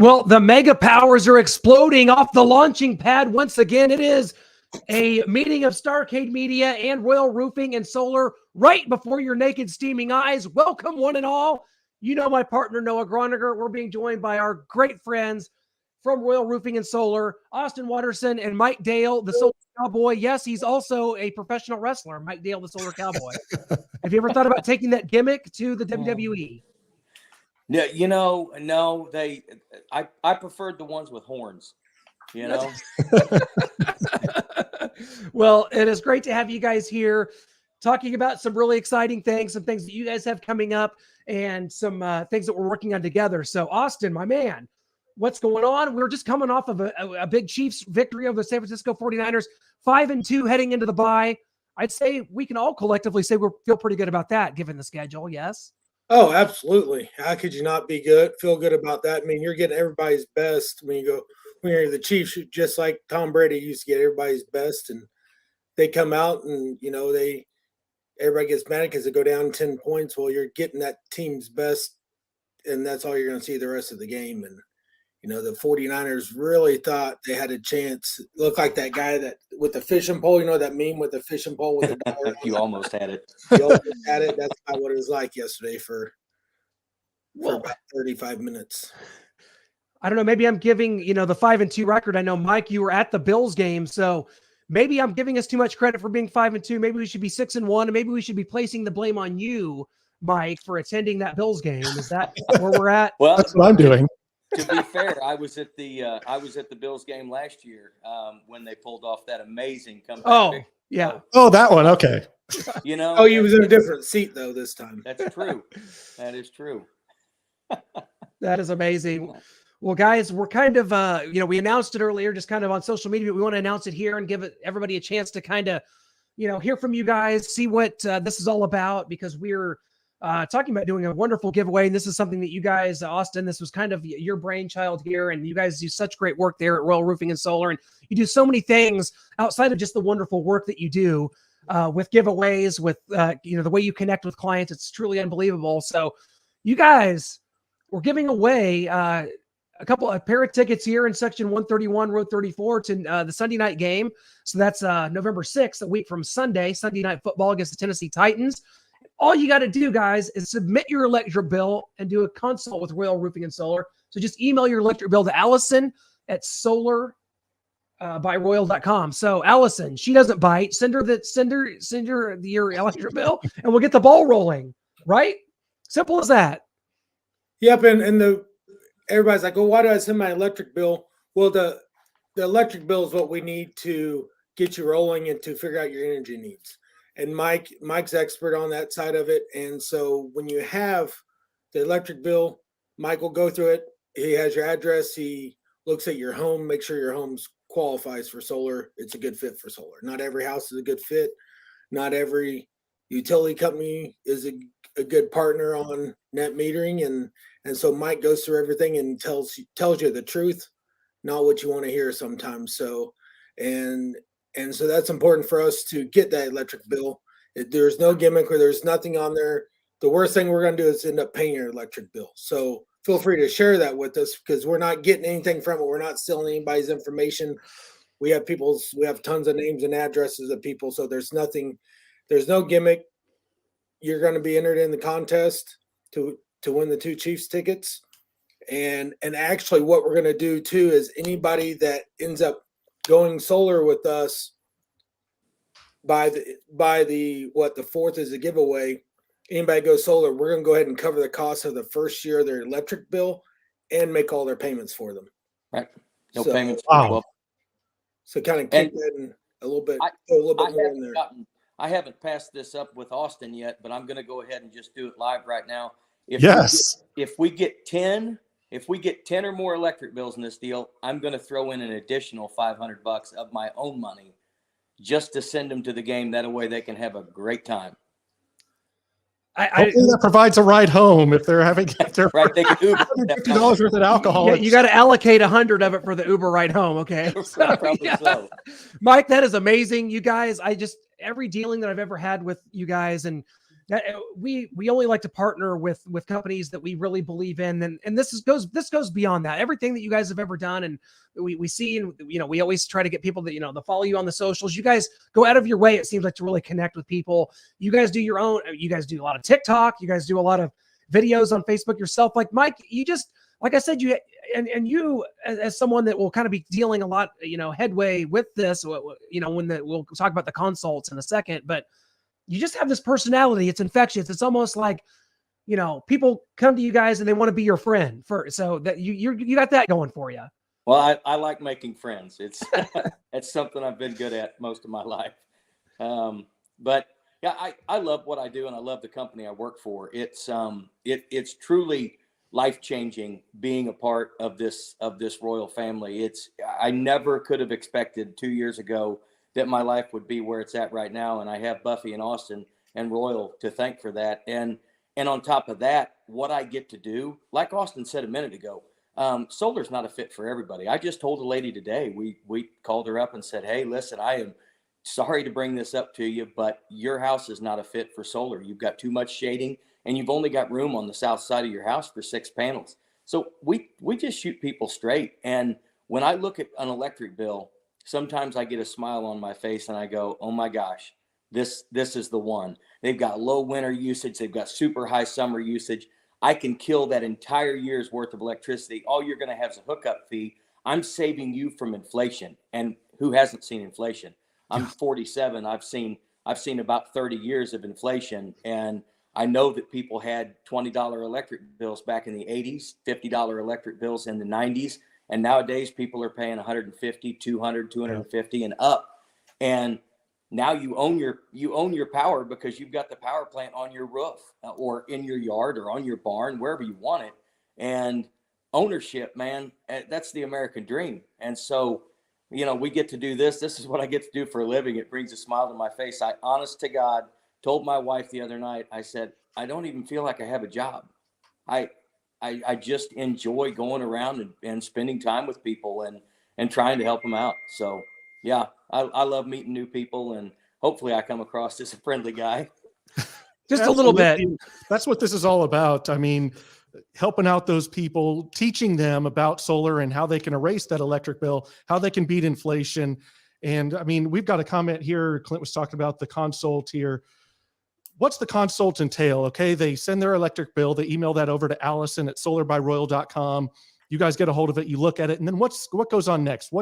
Well, the mega powers are exploding off the launching pad. Once again, it is a meeting of Starcade Media and Royal Roofing and Solar right before your naked steaming eyes. Welcome one and all. You know my partner, Noah Groniger. We're being joined by our great friends from Royal Roofing and Solar, Austin Watterson and Mike Dale, the Solar Cowboy. Yes, he's also a professional wrestler, Mike Dale, the Solar Cowboy. Have you ever thought about taking that gimmick to the WWE? Yeah, you know, no, I preferred the ones with horns, you know. Well, it is great to have you guys here talking about some really exciting things, some things that you guys have coming up, and some things that we're working on together. So, Austin, my man, what's going on? We're just coming off of a big Chiefs victory over the San Francisco 49ers, 5-2 heading into the bye. I'd say we can all collectively say we feel pretty good about that, given the schedule. Yes. Oh, absolutely. How could you not feel good about that? I mean, you're getting everybody's best when you're the Chiefs, just like Tom Brady used to get everybody's best, and they come out and everybody gets mad because they go down 10 points. Well, you're getting that team's best, and that's all you're going to see the rest of the game. And the 49ers really thought they had a chance. Looked like that guy that with the fishing pole, that meme with the fishing pole with the dollar. You almost had it. You almost had it. That's not what it was like yesterday for about 35 minutes. I don't know. Maybe I'm giving, the 5-2 record. I know, Mike, you were at the Bills game, so maybe I'm giving us too much credit for being 5-2. Maybe we should be 6-1, and maybe we should be placing the blame on you, Mike, for attending that Bills game. Is that where we're at? Well, that's what I'm doing. To be fair, I was at the Bills game last year when they pulled off that amazing comeback. Oh, yeah. Oh, that one. Okay. Oh, you was in a different seat though this time. That's true. That is true. That is amazing. Well, guys, we're kind of, we announced it earlier, just kind of on social media, but we want to announce it here and give everybody a chance to kind of, hear from you guys, see what this is all about, because we're talking about doing a wonderful giveaway. And this is something that you guys, Austin, this was kind of your brainchild here. And you guys do such great work there at Royal Roofing and Solar. And you do so many things outside of just the wonderful work that you do with giveaways, with, the way you connect with clients. It's truly unbelievable. So you guys, we're giving away a pair of tickets here in section 131, row 34 to the Sunday night game. So that's November 6th, a week from Sunday night football against the Tennessee Titans. All you got to do, guys, is submit your electric bill and do a consult with Royal Roofing and Solar. So just email your electric bill to Allison at solarbyroyal.com. So Allison, she doesn't bite. Send her your electric bill, and we'll get the ball rolling. Right? Simple as that. Yep, and everybody's like, "Oh, why do I send my electric bill?" Well, the electric bill is what we need to get you rolling and to figure out your energy needs. And Mike's expert on that side of it. And so when you have the electric bill, Mike will go through it. He has your address. He looks at your home, make sure your home qualifies for solar. It's a good fit for solar. Not every house is a good fit. Not every utility company is a good partner on net metering. And so Mike goes through everything and tells you the truth, not what you want to hear sometimes. So, and so that's important for us to get that electric bill. There's no gimmick or there's nothing on there. The worst thing we're going to do is end up paying your electric bill. So feel free to share that with us because we're not getting anything from it. We're not stealing anybody's information. We have tons of names and addresses of people. So there's no gimmick. You're going to be entered in the contest to win the 2 Chiefs tickets. And actually what we're going to do too is anybody that ends up going solar with us by the 4th is a giveaway. Anybody goes solar, we're going to go ahead and cover the cost of the first year of their electric bill and make all their payments for them. Right. No payments. Wow. So kind of keep that in a little bit more in there. I haven't passed this up with Austin yet, but I'm going to go ahead and just do it live right now. If we get 10 or more electric bills in this deal, I'm going to throw in an additional $500 of my own money just to send them to the game. That way they can have a great time. Hopefully that provides a ride home if they're right. They can Uber $50 worth of alcohol. Yeah, you got to allocate 100 of it for the Uber ride home. Okay. So. Mike, that is amazing. You guys, every dealing that I've ever had with you guys, and we only like to partner with companies that we really believe in, and this goes beyond that. Everything that you guys have ever done, and we see, and we always try to get people that to follow you on the socials. You guys go out of your way, it seems like, to really connect with people. You guys do your own. You guys do a lot of TikTok. You guys do a lot of videos on Facebook yourself. Like Mike, you just, like I said, you you as someone that will kind of be dealing a lot, headway with this, we'll talk about the consults in a second, but you just have this personality. It's infectious. It's almost like, people come to you guys and they want to be your friend first. So that you got that going for you. Well, I like making friends. It's it's something I've been good at most of my life. But yeah, I love what I do, and I love the company I work for. It's truly life-changing being a part of this royal family. I never could have expected 2 years ago that my life would be where it's at right now. And I have Buffy and Austin and Royal to thank for that. And on top of that, what I get to do, like Austin said a minute ago, solar's not a fit for everybody. I just told a lady today, we called her up and said, hey, listen, I am sorry to bring this up to you, but your house is not a fit for solar. You've got too much shading, and you've only got room on the south side of your house for 6 panels. So we just shoot people straight. And when I look at an electric bill, sometimes I get a smile on my face and I go, oh my gosh, this is the one. They've got low winter usage. They've got super high summer usage. I can kill that entire year's worth of electricity. All you're going to have is a hookup fee. I'm saving you from inflation. And who hasn't seen inflation? I'm 47. I've seen about 30 years of inflation. And I know that people had $20 electric bills back in the 80s, $50 electric bills in the 90s. And nowadays people are paying 150, 200, 250 and up. And now you own your power because you've got the power plant on your roof or in your yard or on your barn, wherever you want it. And ownership, man, that's the American dream. And so, we get to do this. This is what I get to do for a living. It brings a smile to my face. I, honest to God, told my wife the other night, I said, I don't even feel like I have a job. I just enjoy going around and spending time with people and trying to help them out. So yeah, I love meeting new people, and hopefully I come across as a friendly guy. Just a little bit. That's what this is all about. I mean, helping out those people, teaching them about solar and how they can erase that electric bill, how they can beat inflation. And I mean, we've got a comment here. Clint was talking about the consult here. What's the consult entail? Okay, they send their electric bill, they email that over to Allison at solarbyroyal.com. You guys get a hold of it, you look at it, and then what goes on next?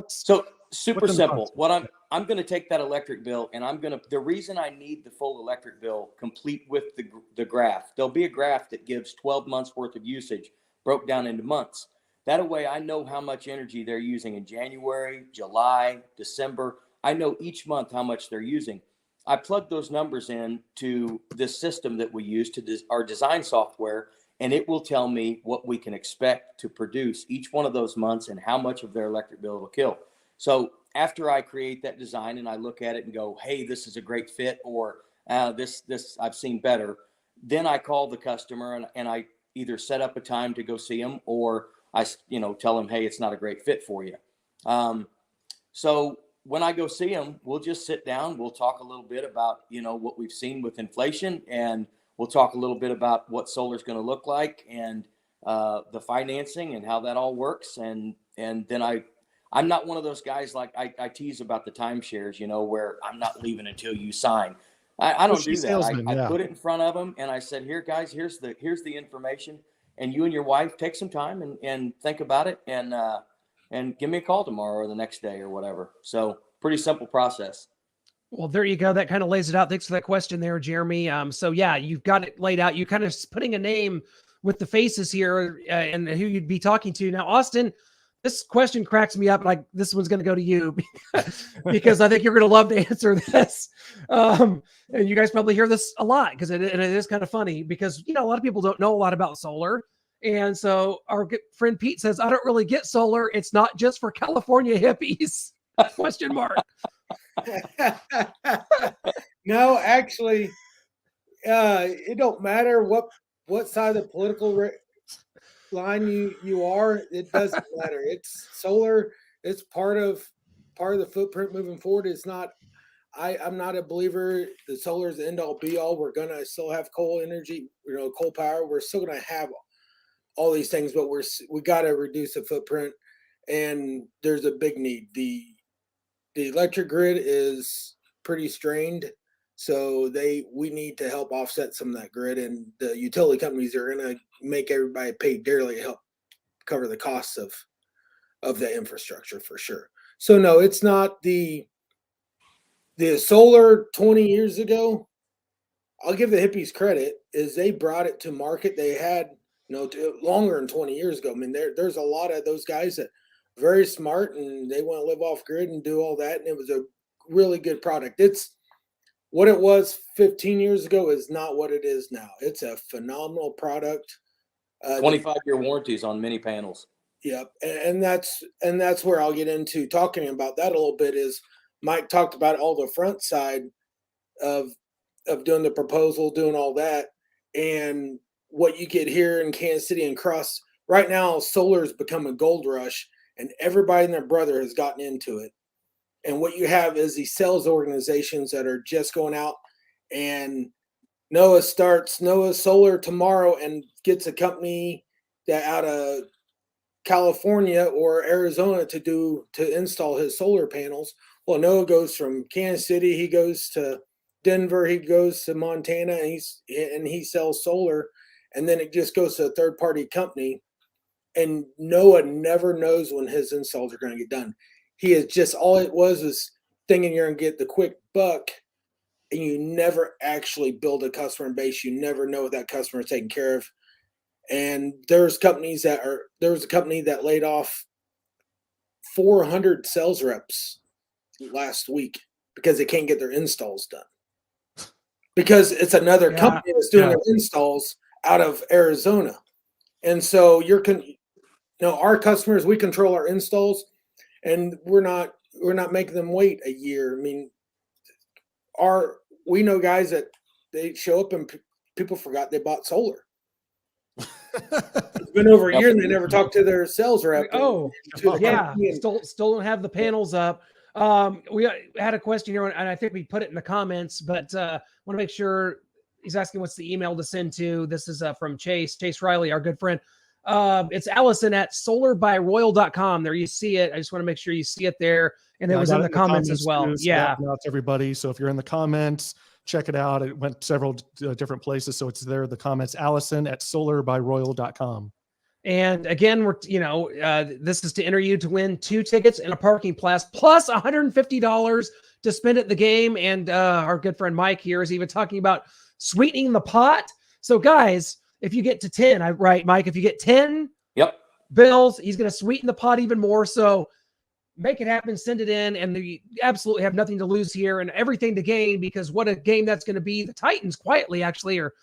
Super simple. What I'm going to take that electric bill, and the reason I need the full electric bill complete with the graph. There'll be a graph that gives 12 months worth of usage broke down into months. That way I know how much energy they're using in January, July, December. I know each month how much they're using. I plug those numbers in to this system that we use our design software, and it will tell me what we can expect to produce each one of those months and how much of their electric bill it'll kill. So after I create that design and I look at it and go, hey, this is a great fit, or this I've seen better, then I call the customer and I either set up a time to go see them, or I tell them, hey, it's not a great fit for you. So when I go see them, we'll just sit down. We'll talk a little bit about, what we've seen with inflation, and we'll talk a little bit about what solar is going to look like, and the financing and how that all works. And then I'm not one of those guys, like I tease about the timeshares, where I'm not leaving until you sign. I don't do that. I put it in front of them and I said, here, guys, here's the information, and you and your wife take some time and think about it, and give me a call tomorrow or the next day or whatever. So pretty simple process. Well, there you go. That kind of lays it out. Thanks for that question there, Jeremy. So yeah, you've got it laid out. You kind of putting a name with the faces here and who you'd be talking to. Now, Austin, this question cracks me up. Like, this one's going to go to you because I think you're going to love to answer this. And you guys probably hear this a lot because it is kind of funny because, a lot of people don't know a lot about solar. And so our good friend Pete says, I don't really get solar. It's not just for California hippies. Question mark. No, actually, it don't matter what side of the political line you are. It doesn't matter. It's solar. It's part of the footprint moving forward. It's not I'm not a believer the solar is the end all be all. We're gonna still have coal energy, coal power. We're still gonna have all these things, but we got to reduce the footprint, and there's a big need. The electric grid is pretty strained, so we need to help offset some of that grid, and the utility companies are going to make everybody pay dearly to help cover the costs of the infrastructure for sure. So no, it's not the solar 20 years ago. I'll give the hippies credit, is they brought it to market. They had longer than 20 years ago. I mean, there's a lot of those guys that very smart and they want to live off grid and do all that. And it was a really good product. It's what it was 15 years ago is not what it is now. It's a phenomenal product. 25-year warranties on many panels. Yep. And that's where I'll get into talking about that a little bit. Is Mike talked about all the front side of doing the proposal, doing all that. And what you get here in Kansas City and Cross right now, solar has become a gold rush, and everybody and their brother has gotten into it. And what you have is these sales organizations that are just going out, and Noah starts Noah Solar tomorrow and gets a company that out of California or Arizona to install his solar panels. Well, Noah goes from Kansas City, he goes to Denver, he goes to Montana, and he sells solar, and then it just goes to a third party company. And Noah never knows when his installs are going to get done. He is just, all it was thinking you're going to get the quick buck, and you never actually build a customer base. You never know what that customer is taking care of. And there was a company that laid off 400 sales reps last week because they can't get their installs done. Because it's another company that's doing their installs out of Arizona. And so our customers, we control our installs, and we're not making them wait a year. I mean, we know guys that they show up and people forgot they bought solar. It's been over a year and they never talked to their sales rep. Still don't have the panels up. We had a question here, and I think we put it in the comments, but want to make sure. He's asking what's the email to send to. This is from Chase Riley, our good friend. It's Allison at solarbyroyal.com. There you see it. I just want to make sure you see it there. And it was in the comments as well. Too, so out to everybody. So if you're in the comments, check it out. It went several different places. So it's there, the comments, Allison at solarbyroyal.com. And again, this is to enter you to win 2 tickets and a parking pass plus $150 to spend at the game. And our good friend Mike here is even talking about sweetening the pot. So guys, if you get to 10, right, Mike, if you get 10 bills, he's going to sweeten the pot even more. So make it happen, send it in, and you absolutely have nothing to lose here and everything to gain, because what a game that's going to be. The Titans quietly actually are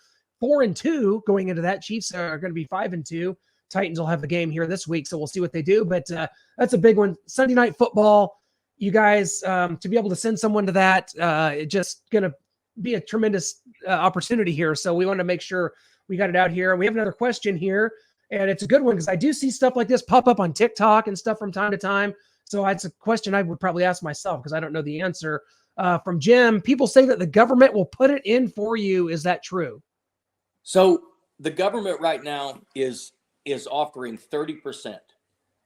4-2 going into that. Chiefs are going to be 5-2. Titans will have the game here this week, so we'll see what they do. But that's a big one. Sunday Night Football, you guys, to be able to send someone to that, it's just going to be a tremendous opportunity here. So we want to make sure we got it out here. And we have another question here, and it's a good one because I do see stuff like this pop up on TikTok and stuff from time to time. So it's a question I would probably ask myself because I don't know the answer. From Jim, people say that the government will put it in for you. Is that true? So the government right now is offering 30%.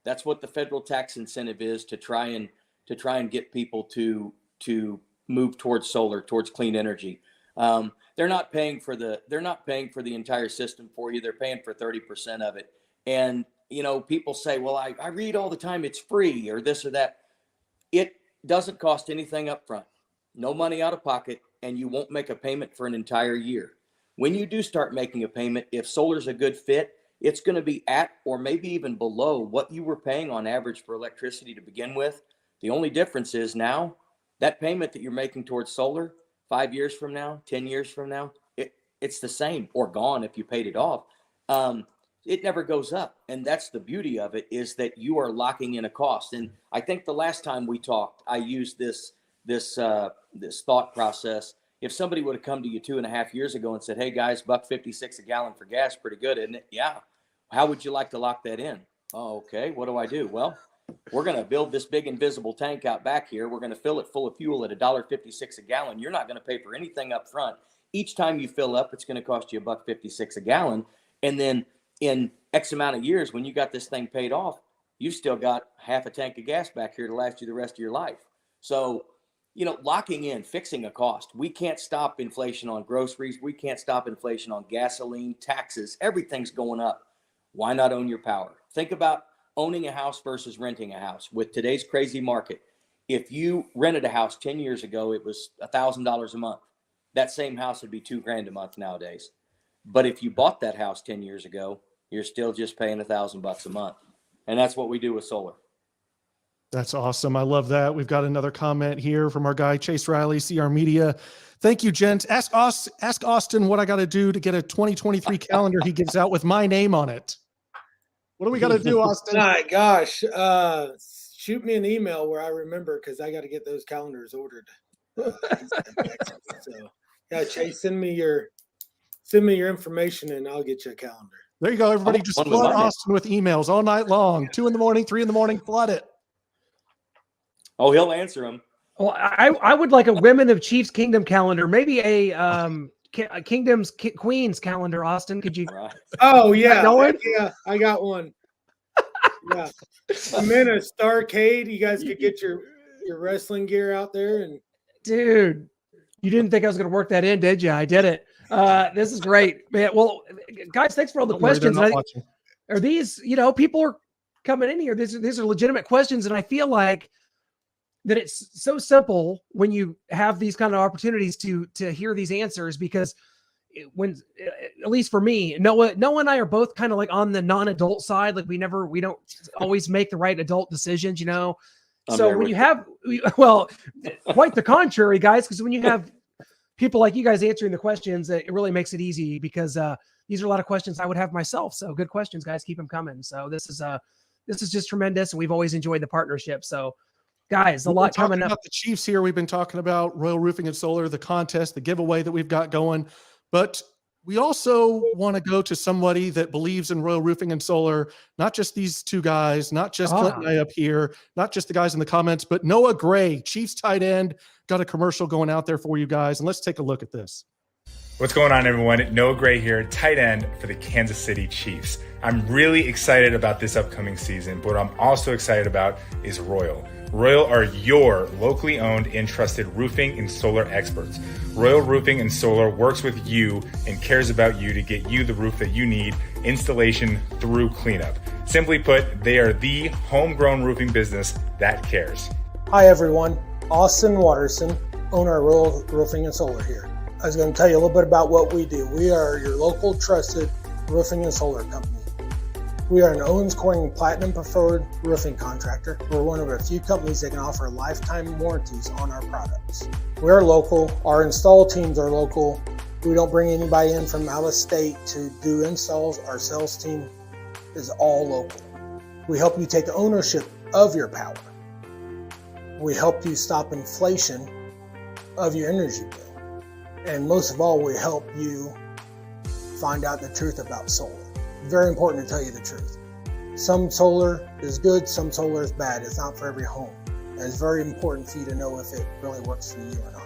That's what the federal tax incentive is to try and get people to move towards solar, towards clean energy. They're not paying for the entire system for you. They're paying for 30% of it. And people say, well, I read all the time it's free or this or that. It doesn't cost anything up front, no money out of pocket, and you won't make a payment for an entire year. When you do start making a payment, if solar's a good fit, it's going to be at or maybe even below what you were paying on average for electricity to begin with. The only difference is now that payment that you're making towards solar 5 years from now, 10 years from now, it's the same or gone if you paid it off. It never goes up. And that's the beauty of it, is that you are locking in a cost. And I think the last time we talked, I used this thought process. If somebody would have come to you 2.5 years ago and said, hey guys, $1.56 a gallon for gas, pretty good, isn't it? Yeah. How would you like to lock that in? Oh, okay. What do I do? Well, we're going to build this big invisible tank out back here. We're going to fill it full of fuel at $1.56 a gallon. You're not going to pay for anything up front. Each time you fill up, it's going to cost you $1.56 a gallon. And then in X amount of years, when you got this thing paid off, you still got half a tank of gas back here to last you the rest of your life. So, you know, locking in, fixing a cost. We can't stop inflation on groceries. We can't stop inflation on gasoline, taxes. Everything's going up. Why not own your power? Think about owning a house versus renting a house. With today's crazy market, if you rented a house 10 years ago, it was $1,000 a month. That same house would be $2,000 a month nowadays. But if you bought that house 10 years ago, you're still just paying $1,000 a month. And that's what we do with solar. That's awesome. I love that. We've got another comment here from our guy, Chase Riley, CR Media. Thank you, gents. Ask Austin what I got to do to get a 2023 calendar he gives out with my name on it. What do we got to do, Austin? My gosh. Shoot me an email where I remember, because I got to get those calendars ordered. So yeah, Chase, send me your information and I'll get you a calendar. There you go. Everybody just flood Austin with emails all night long. 2 in, 3 in, flood it. Oh, he'll answer them. Well, I would like a Women of Chiefs Kingdom calendar, maybe a Kingdoms Queens calendar. Austin, could you? Oh yeah, yeah, I got one. Yeah, I'm in a Starcade. You guys could get your wrestling gear out there. And dude, you didn't think I was going to work that in, did you? I did it. This is great, man. Well, guys, thanks for all the questions. Are these, you know, people are coming in here. These are legitimate questions, and I feel like that it's so simple when you have these kind of opportunities to hear these answers, because when, at least for me, Noah and I are both kind of like on the non-adult side. Like we don't always make the right adult decisions, you know? So when you have, well, quite the contrary, guys, because when you have people like you guys answering the questions, it really makes it easy, because these are a lot of questions I would have myself. So good questions, guys. Keep them coming. So this is just tremendous. And we've always enjoyed the partnership. So guys, a lot coming up. About the Chiefs here. We've been talking about Royal Roofing and Solar, the contest, the giveaway that we've got going, but we also want to go to somebody that believes in Royal Roofing and Solar, not just these two guys, not just Clint and I up here, not just the guys in the comments, but Noah Gray, Chiefs tight end, got a commercial going out there for you guys. And let's take a look at this. What's going on, everyone? Noah Gray here, tight end for the Kansas City Chiefs. I'm really excited about this upcoming season, but what I'm also excited about is Royal. Royal are your locally owned and trusted roofing and solar experts. Royal Roofing and Solar works with you and cares about you to get you the roof that you need, installation through cleanup. Simply put, they are the homegrown roofing business that cares. Hi everyone, Austin Watterson, owner of Royal Roofing and Solar here. I was going to tell you a little bit about what we do. We are your local trusted roofing and solar company. We are an Owens Corning Platinum Preferred roofing contractor. We're one of a few companies that can offer lifetime warranties on our products. We are local. Our install teams are local. We don't bring anybody in from out of state to do installs. Our sales team is all local. We help you take ownership of your power. We help you stop inflation of your energy bill. And most of all, we help you find out the truth about solar. Very important to tell you the truth. Some solar is good, some solar is bad. It's not for every home. And it's very important for you to know if it really works for you or not.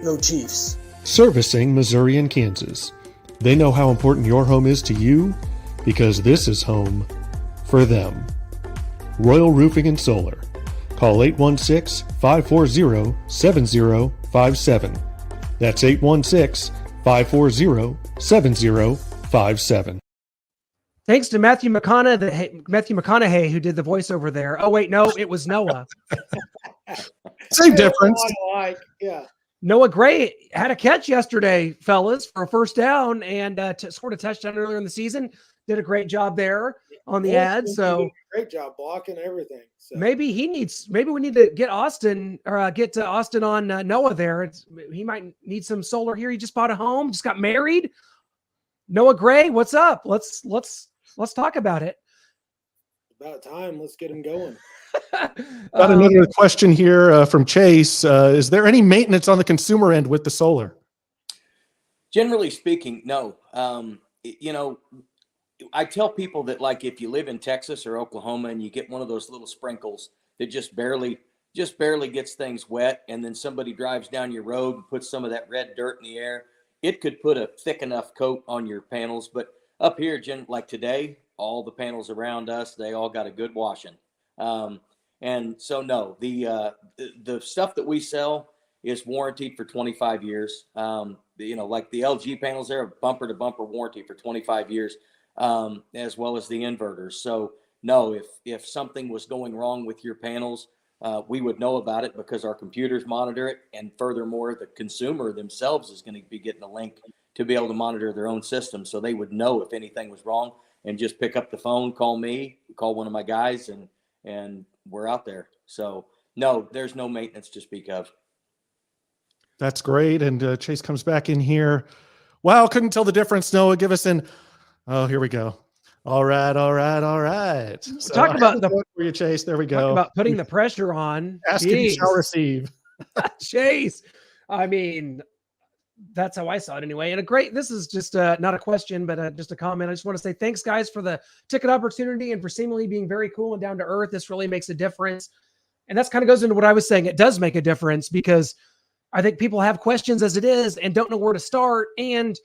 Go Chiefs. Servicing Missouri and Kansas. They know how important your home is to you because this is home for them. Royal Roofing and Solar. Call 816-540-7057. That's 816-540-7057. Thanks to Matthew McConaughey, who did the voiceover there. Oh, wait, no, it was Noah. Same difference. Yeah. Noah Gray had a catch yesterday, fellas, for a first down and scored a touchdown earlier in the season. Did a great job there on the ad. So great job blocking everything. So. Maybe we need to get Austin on Noah there. He might need some solar here. He just bought a home, just got married. Noah Gray, what's up? Let's talk about it. About time. Let's get him going. Got another question here from Chase. Is there any maintenance on the consumer end with the solar? Generally speaking, no. I tell people that, like, if you live in Texas or Oklahoma and you get one of those little sprinkles that just barely gets things wet, and then somebody drives down your road and puts some of that red dirt in the air, it could put a thick enough coat on your panels. But up here, like today, all the panels around us, they all got a good washing. And so, no, the stuff that we sell is warranted for 25 years. Like the LG panels, they're a bumper to bumper warranty for 25 years, as well as the inverters. So no, if something was going wrong with your panels, we would know about it because our computers monitor it. And furthermore, the consumer themselves is going to be getting a link to be able to monitor their own system. So they would know if anything was wrong and just pick up the phone, call me, call one of my guys, and we're out there. So no, there's no maintenance to speak of. That's great. And Chase comes back in here. Wow, couldn't tell the difference. Noah, give us oh, here we go. All right. So, talk about for you, Chase. There we go. Talk about putting the pressure on. Ask if you shall receive. Chase. I mean, that's how I saw it anyway. And this is just not a question, but just a comment. I just want to say thanks, guys, for the ticket opportunity and for seemingly being very cool and down to earth. This really makes a difference. And that's kind of goes into what I was saying. It does make a difference because I think people have questions as it is and don't know where to start and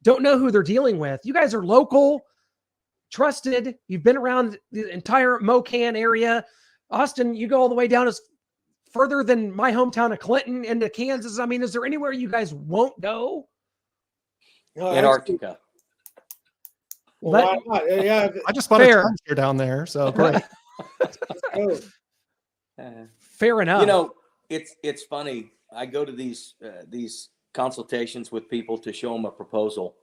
don't know who they're dealing with. You guys are local, trusted. You've been around the entire Mocan area. Austin, you go all the way down as further than my hometown of Clinton into Kansas. I mean, is there anywhere you guys won't go? Antarctica. Well, yeah, I just bought a timeshare down there, so great. Fair enough. It's funny. I go to these consultations with people to show them a proposal,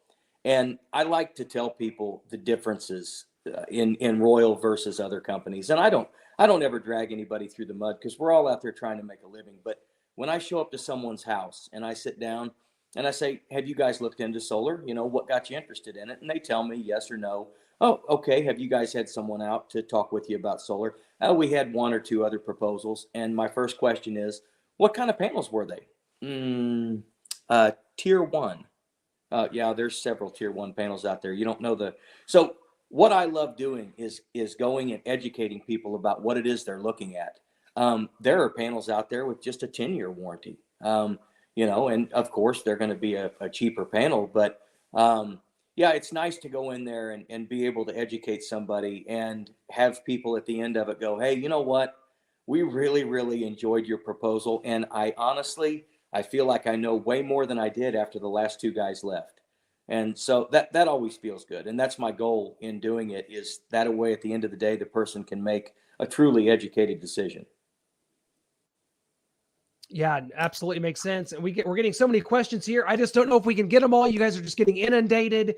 and I like to tell people the differences in Royal versus other companies. And I don't ever drag anybody through the mud because we're all out there trying to make a living. But when I show up to someone's house and I sit down and I say, "Have you guys looked into solar? What got you interested in it?" And they tell me yes or no. "Oh, okay. Have you guys had someone out to talk with you about solar?" We had one or two other proposals. And my first question is, what kind of panels were they? Tier 1. Yeah, there's several tier 1 panels out there. You don't know so what I love doing is going and educating people about what it is they're looking at. There are panels out there with just a 10-year warranty, and of course they're going to be a cheaper panel, but yeah, it's nice to go in there and be able to educate somebody and have people at the end of it go, "Hey, you know what? We really, really enjoyed your proposal. And I feel like I know way more than I did after the last two guys left." And so that always feels good. And that's my goal in doing it, is that way at the end of the day, the person can make a truly educated decision. Yeah, absolutely makes sense. And we're getting so many questions here. I just don't know if we can get them all. You guys are just getting inundated.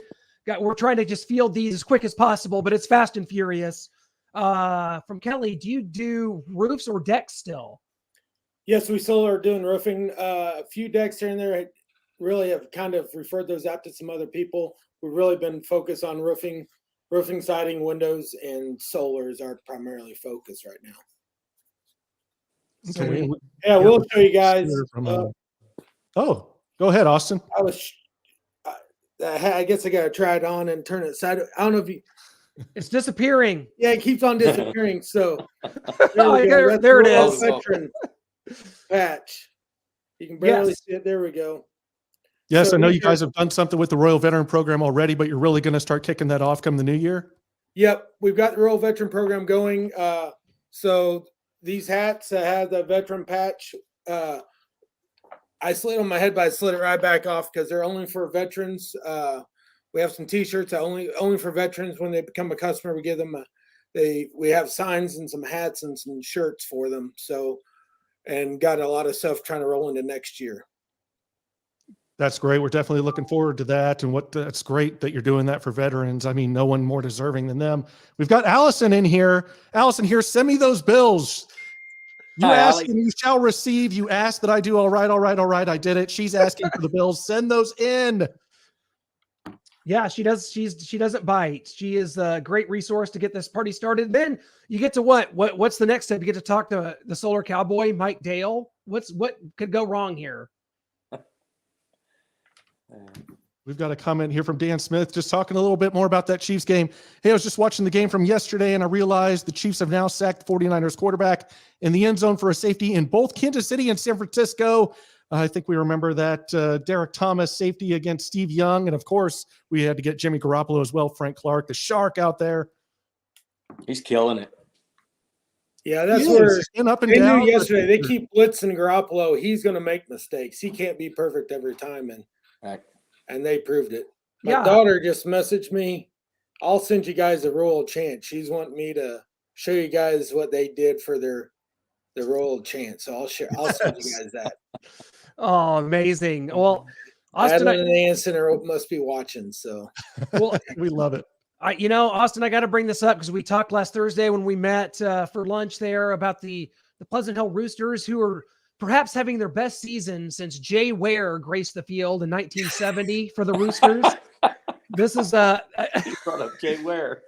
We're trying to just field these as quick as possible, but it's fast and furious. From Kelly, do you do roofs or decks still? Yes, we still are doing roofing. A few decks here and there. I really have kind of referred those out to some other people. We've really been focused on roofing, siding, windows, and solar is our primarily focus right now. Okay. We'll show you guys. Go ahead, Austin. I guess I got to try it on and turn it side. I don't know if you. It's disappearing. Yeah, it keeps on disappearing. So there it is. Veteran patch. You can barely see it. There we go. Yes, I know you guys have done something with the Royal Veteran Program already, but you're really going to start kicking that off come the new year? Yep, we've got the Royal Veteran Program going. So these hats have the veteran patch. I slid on my head, but I slid it right back off because they're only for veterans. We have some T-shirts only for veterans. When they become a customer, we give them we have signs and some hats and some shirts for them. So, and got a lot of stuff trying to roll into next year. That's great. We're definitely looking forward to that. And that's great that you're doing that for veterans. I mean, no one more deserving than them. We've got Allison in here. Allison, here, send me those bills. You asked and you shall receive. You asked that I do. All right. I did it. She's asking for the bills. Send those in. Yeah, she does. She doesn't bite. She is a great resource to get this party started. Then you get to what's the next step? You get to talk to the Solar Cowboy, Mike Dale. What could go wrong here? We've got a comment here from Dan Smith, just talking a little bit more about that Chiefs game. Hey, I was just watching the game from yesterday, and I realized the Chiefs have now sacked the 49ers quarterback in the end zone for a safety in both Kansas City and San Francisco. I think we remember that Derek Thomas safety against Steve Young. And, of course, we had to get Jimmy Garoppolo as well, Frank Clark, the Shark out there. He's killing it. Yeah, that's where up and they down. knew yesterday. They keep blitzing Garoppolo. He's going to make mistakes. He can't be perfect every time, and they proved it. My daughter just messaged me. I'll send you guys a royal chant. She's wanting me to show you guys what they did for the royal chant. So I'll send you guys that. Oh, amazing! Well, Austin Adam and Anson must be watching. So, well, we love it. Austin, I got to bring this up because we talked last Thursday when we met for lunch there about the Pleasant Hill Roosters, who are perhaps having their best season since Jay Ware graced the field in 1970 for the Roosters. This is You brought up Jay Ware.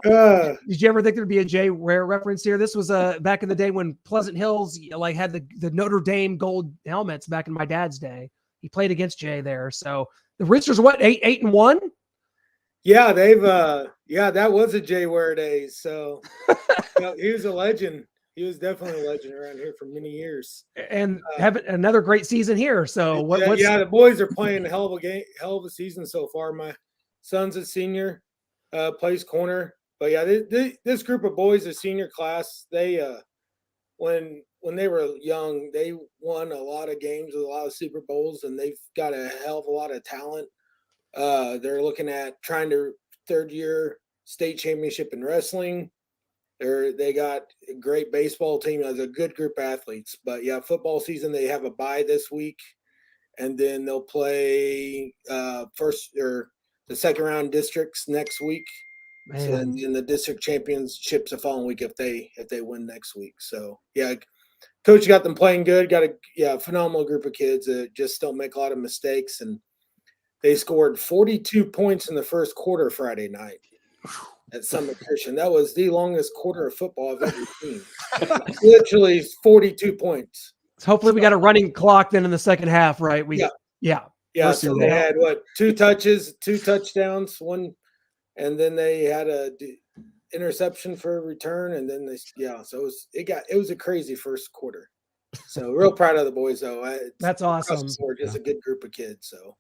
Did you ever think there'd be a Jay Ware reference here? This was back in the day when Pleasant Hills had the Notre Dame gold helmets back in my dad's day. He played against Jay there. So the Roosters are what, 8-1? Yeah, they've that was a Jay Ware day. So he was a legend. He was definitely a legend around here for many years. And having another great season here. So the boys are playing a hell of a season so far. My son's a senior, plays corner. But yeah, this group of boys, the senior class, they when they were young, they won a lot of games with a lot of Super Bowls, and they've got a hell of a lot of talent. They're looking at trying to third-year state championship in wrestling. They got a great baseball team. There's a good group of athletes. But yeah, football season, they have a bye this week, and then they'll play the second round districts next week. So, and then the district championships the following week if they win next week. So yeah, coach got them playing good. Got a phenomenal group of kids that just don't make a lot of mistakes, and they scored 42 points in the first quarter Friday night at Summit Christian. That was the longest quarter of football I've ever seen. Literally 42 points. So hopefully we got a running clock then in the second half, right? Yeah. So they had two touchdowns, one, and then they had a interception for a return, and then so it was a crazy first quarter. So real proud of the boys though. That's awesome. We're just a good group of kids. So.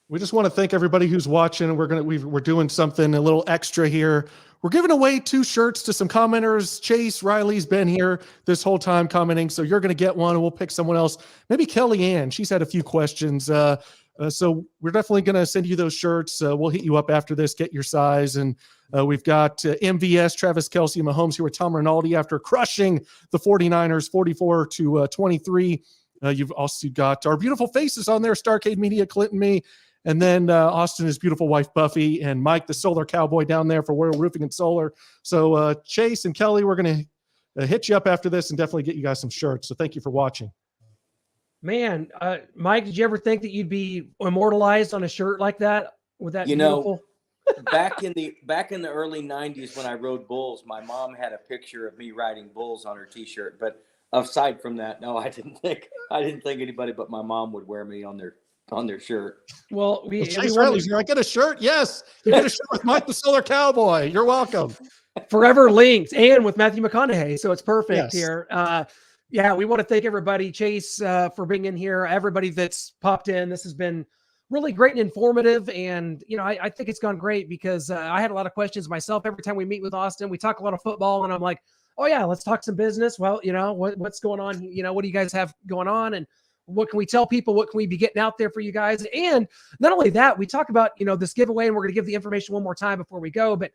We just want to thank everybody who's watching. We're doing something a little extra here. We're giving away 2 shirts to some commenters. Chase Riley's been here this whole time commenting, so you're going to get one, and we'll pick someone else. Maybe Kellyanne. She's had a few questions. So we're definitely going to send you those shirts. We'll hit you up after this, get your size. And we've got MVS, Travis Kelce, Mahomes here with Tom Rinaldi after crushing the 49ers 44-23. You've also got our beautiful faces on there, Starcade Media, Clint and me. And then Austin, his beautiful wife, Buffy, and Mike, the solar cowboy down there for Royal Roofing and Solar. So Chase and Kelly, we're going to hit you up after this and definitely get you guys some shirts. So thank you for watching. Man, Mike, did you ever think that you'd be immortalized on a shirt like that? With that beautiful? back in the early 90s when I rode bulls, my mom had a picture of me riding bulls on her T-shirt. But aside from that, no, I didn't think anybody but my mom would wear me on their shirt. Well, Chase Riley's here. I get a shirt. Yes, you get a shirt with Mike the Solar Cowboy. You're welcome. Forever linked, and with Matthew McConaughey, so it's perfect here. We want to thank everybody, Chase, for being in here. Everybody that's popped in. This has been really great and informative, and I think it's gone great because I had a lot of questions myself. Every time we meet with Austin, we talk a lot of football, and I'm like, oh yeah, let's talk some business. Well, what's going on? What do you guys have going on? And what can we tell people? What can we be getting out there for you guys? And not only that, we talk about, this giveaway, and we're going to give the information one more time before we go. But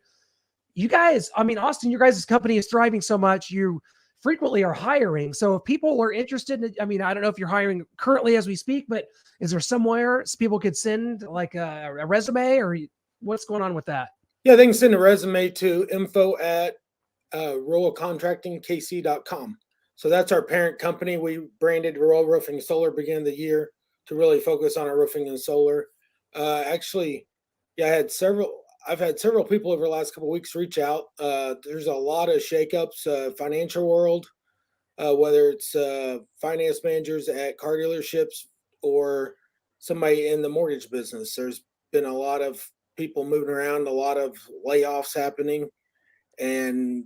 you guys, Austin, your guys' company is thriving so much. You frequently are hiring. So if people are interested in, I don't know if you're hiring currently as we speak, but is there somewhere people could send like a resume, or what's going on with that? Yeah, they can send a resume to info@royalcontractingkc.com. So that's our parent company. We branded Royal Roofing and Solar beginning of the year to really focus on our roofing and solar. I've had several people over the last couple of weeks reach out. There's a lot of shakeups, financial world, whether it's finance managers at car dealerships or somebody in the mortgage business. There's been a lot of people moving around, a lot of layoffs happening. And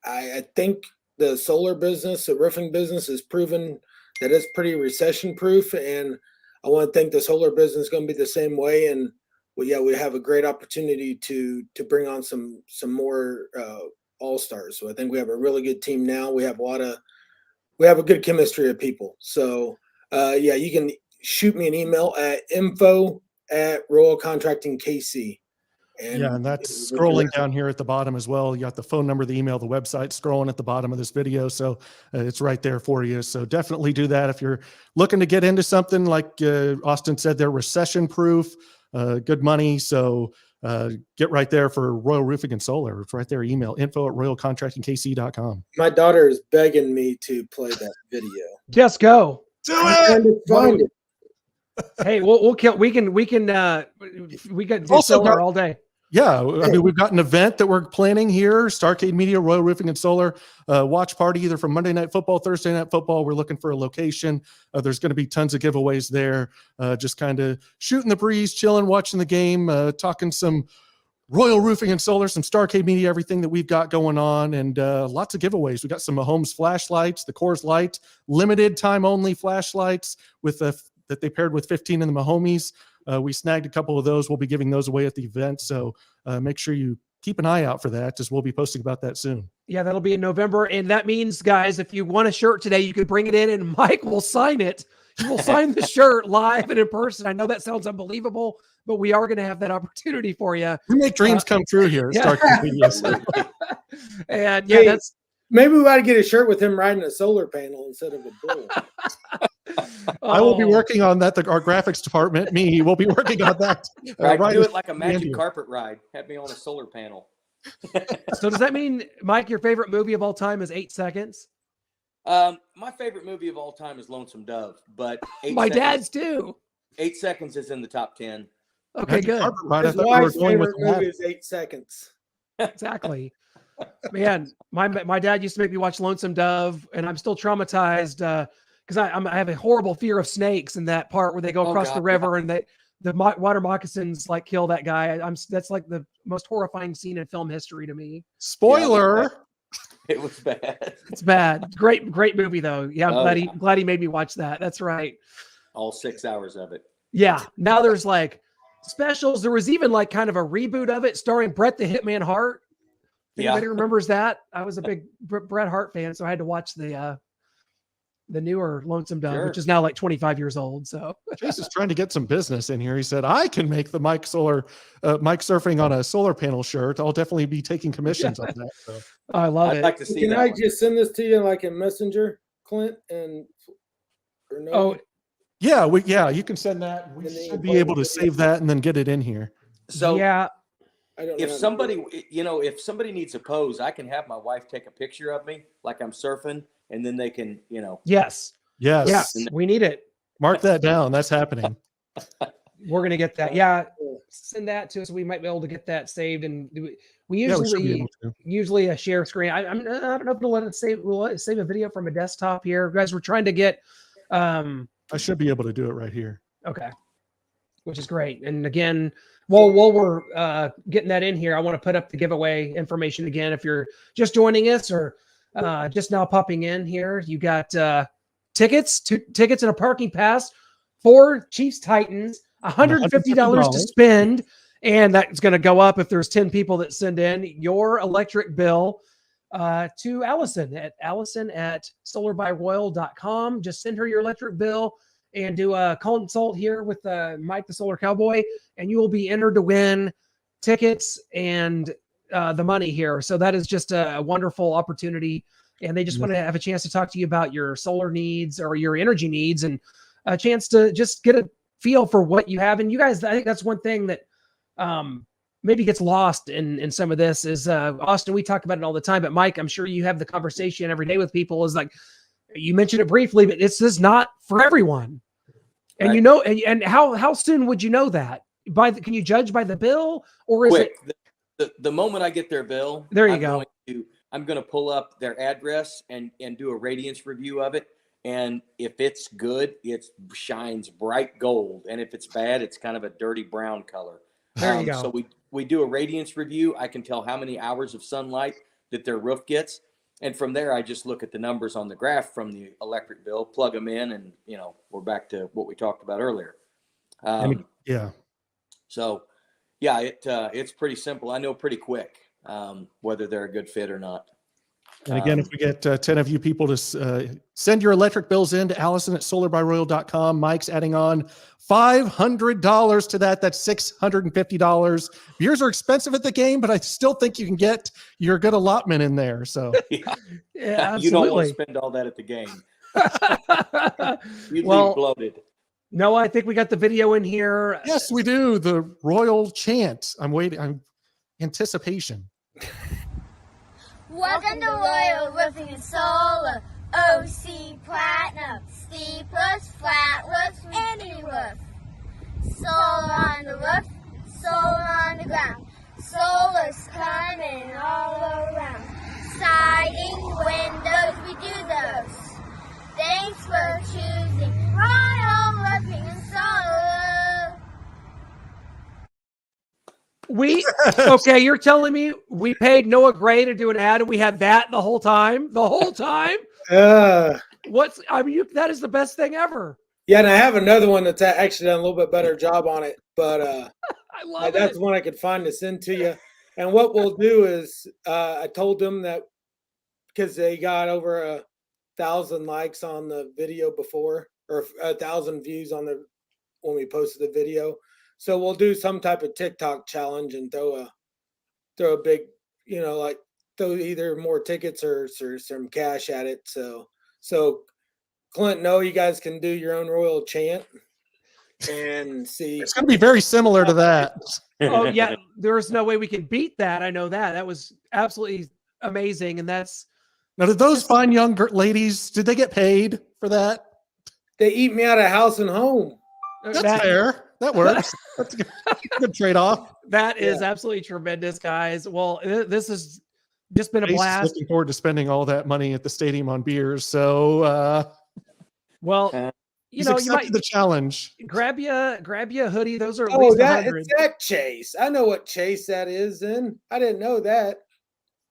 I think the solar business, the roofing business has proven that it's pretty recession proof. And I want to think the solar business is going to be the same way. And well, yeah, we have a great opportunity to bring on some more all-stars. So I think we have a really good team now. We have a good chemistry of people. So yeah, you can shoot me an email at info@Royal Contracting KC. And that's scrolling down here at the bottom as well. You got the phone number, the email, the website scrolling at the bottom of this video. So it's right there for you. So definitely do that. If you're looking to get into something, like Austin said, they're recession proof, good money. So get right there for Royal Roofing and Solar. It's right there. Email info@royalcontractingkc.com. My daughter is begging me to play that video. Just go. Do it. Find it. Hey, we can do solar all day. Yeah, I mean, we've got an event that we're planning here, Starcade Media, Royal Roofing and Solar watch party, either from Monday Night Football, Thursday Night Football. We're looking for a location. There's going to be tons of giveaways there. Just kind of shooting the breeze, chilling, watching the game, talking some Royal Roofing and Solar, some Starcade Media, everything that we've got going on, and lots of giveaways. We got some Mahomes flashlights, the Coors Light, limited time only flashlights with that they paired with 15 in the Mahomes. We snagged a couple of those. We'll be giving those away at the event. So make sure you keep an eye out for that, as we'll be posting about that soon. Yeah, that'll be in November. And that means, guys, if you want a shirt today, you could bring it in and Mike will sign it. He will sign the shirt live and in person. I know that sounds unbelievable, but we are going to have that opportunity for you. We make dreams come true here at Starcade Media. So. And yeah, hey, maybe we ought to get a shirt with him riding a solar panel instead of a bull. I will be working on that. Our graphics department, me, will be working on that. Right, do it like a magic carpet ride. Have me on a solar panel. So does that mean, Mike, your favorite movie of all time is 8 Seconds? My favorite movie of all time is Lonesome Dove, but my dad's too. 8 Seconds is in the top 10. Okay, good. His wife's favorite movie is 8 Seconds. Exactly. Man, my dad used to make me watch Lonesome Dove, and I'm still traumatized because I have a horrible fear of snakes in that part where they go across the river and the water moccasins like kill that guy. That's like the most horrifying scene in film history to me. Spoiler. Yeah, it was bad. It's bad. Great movie though. Yeah, I'm glad he made me watch that. That's right. All 6 hours of it. Yeah. Now there's like specials. There was even like kind of a reboot of it starring Bret the Hitman Hart. Anybody remembers that? I was a big Bret Hart fan, so I had to watch the newer Lonesome Dove, which is now like 25 years old. So Chase is trying to get some business in here. He said, I can make the Mike surfing on a solar panel shirt. I'll definitely be taking commissions on that. So. I love it. I'd like to see Can that I one. just send this to you like a messenger, Clint? Yeah, you can send that. We should be able to save that and then get it in here. So yeah. If somebody needs a pose, I can have my wife take a picture of me like I'm surfing, and then they can, Yes. Yes. Yeah, we need it. Mark that down. That's happening. We're going to get that. Yeah. Send that to us. We might be able to get that saved. And we usually a share screen. I don't know if we'll let it save a video from a desktop here. Guys, we're trying to get, I should be able to do it right here. Okay. Which is great. And again, while we're getting that in here, I want to put up the giveaway information again. If you're just joining us or just now popping in here, you got tickets and a parking pass for Chiefs Titans, $150 to spend. And that's going to go up if there's 10 people that send in your electric bill to Allison at solarbyroyal.com. Just send her your electric bill and do a consult here with Mike, the Solar Cowboy, and you will be entered to win tickets and the money here. So that is just a wonderful opportunity. And they just want to have a chance to talk to you about your solar needs or your energy needs and a chance to just get a feel for what you have. And you guys, I think that's one thing that maybe gets lost in some of this is Austin, we talk about it all the time, but Mike, I'm sure you have the conversation every day with people is like, you mentioned it briefly, but this is not for everyone. And right. And how soon would you know that? Can you judge by the bill or is it the moment I get their bill? There you go. I'm going to pull up their address and do a radiance review of it. And if it's good, it shines bright gold. And if it's bad, it's kind of a dirty brown color. There you go. So we do a radiance review. I can tell how many hours of sunlight that their roof gets. And from there, I just look at the numbers on the graph from the electric bill, plug them in, and, we're back to what we talked about earlier. Yeah. So, yeah, it's pretty simple. I know pretty quick whether they're a good fit or not. And again, if we get 10 of you people to send your electric bills in to Allison at solarbyroyal.com, Mike's adding on $500 to that. That's $650. Beers are expensive at the game, but I still think you can get your good allotment in there. So Yeah, you don't want absolutely. to spend all that at the game. You'd Well, leave bloated. No, I think we got the video in here. yes, we do. The royal chant. I'm waiting. I'm anticipation. Welcome to Royal Roofing and Solar. OC Platinum, C plus flat roofs, any roof. Solar on the roof, solar on the ground. Solar's coming all around. Siding, windows, we do those. Thanks for choosing Royal Roofing and Solar. Okay, you're telling me we paid Noah Gray to do an ad and we had that the whole time? The whole time? That is the best thing ever. Yeah, and I have another one that's actually done a little bit better job on it, but I love that's it. one I could find to send to you. And what we'll do is I told them that because they got over 1,000 likes on the video before, or 1,000 views on when we posted the video. So we'll do some type of TikTok challenge and throw a big, like throw either more tickets or some cash at it. So Clint and Noah, you guys can do your own royal chant and see. It's going to be very similar to that. Oh yeah, there's no way we can beat that. I know that. That was absolutely amazing, and that's. Now, did those fine young ladies, did they get paid for that? They eat me out of house and home. That's fair. That works. That's a good trade-off. That is absolutely tremendous, guys. Well, this has just been a Ace is blast. looking forward to spending all that money at the stadium on beers. So, Well, he's you accepted might the challenge. grab you a hoodie. Those are at least 100. It's that Chase. I know what Chase that is. Then I didn't know that.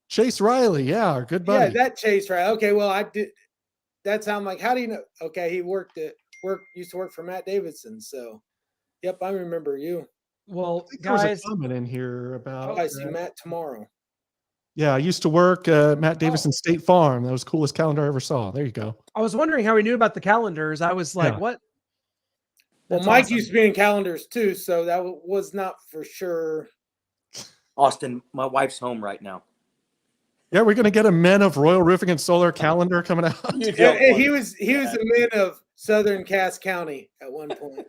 Chase Riley, yeah, our good buddy. Yeah, that Chase, right? Okay, well, I did. That's how I'm like. How do you know? Okay, he used to work for Matt Davidson. So, yep, I remember you. Well, There was guys, a comment in here about. I see Matt tomorrow. Yeah, I used to work Matt Davison State Farm. That was the coolest calendar I ever saw. There you go. I was wondering how he knew about the calendars. I was like, what? Well, That's Mike awesome. used to be in calendars too, so that was not for sure. Austin, my wife's home right now. Yeah, we're going to get a Men of Royal Roofing and Solar calendar coming out. Yeah, he was a man of Southern Cass County at one point.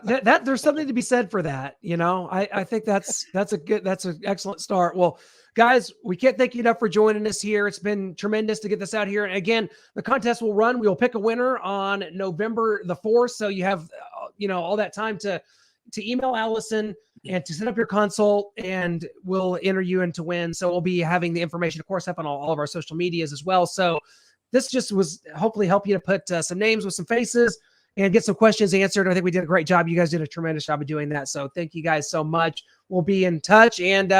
that there's something to be said for that. I think that's an excellent start. Well, guys, we can't thank you enough for joining us here. It's been tremendous to get this out here. And again, the contest will run. We will pick a winner on November the 4th. So you have, all that time to email Allison and to set up your consult, and we'll enter you in to win. So we'll be having the information, of course, up on all of our social medias as well. So this just was hopefully help you to put some names with some faces and get some questions answered. I think we did a great job. You guys did a tremendous job of doing that. So thank you guys so much. We'll be in touch, and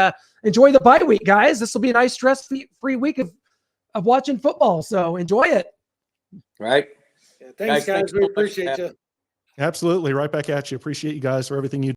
enjoy the bye week, guys. This will be a nice stress-free week of watching football. So enjoy it. Right. Yeah, thanks, guys. Thanks We so much, appreciate Pat. you. Absolutely. Right back at you. Appreciate you guys for everything you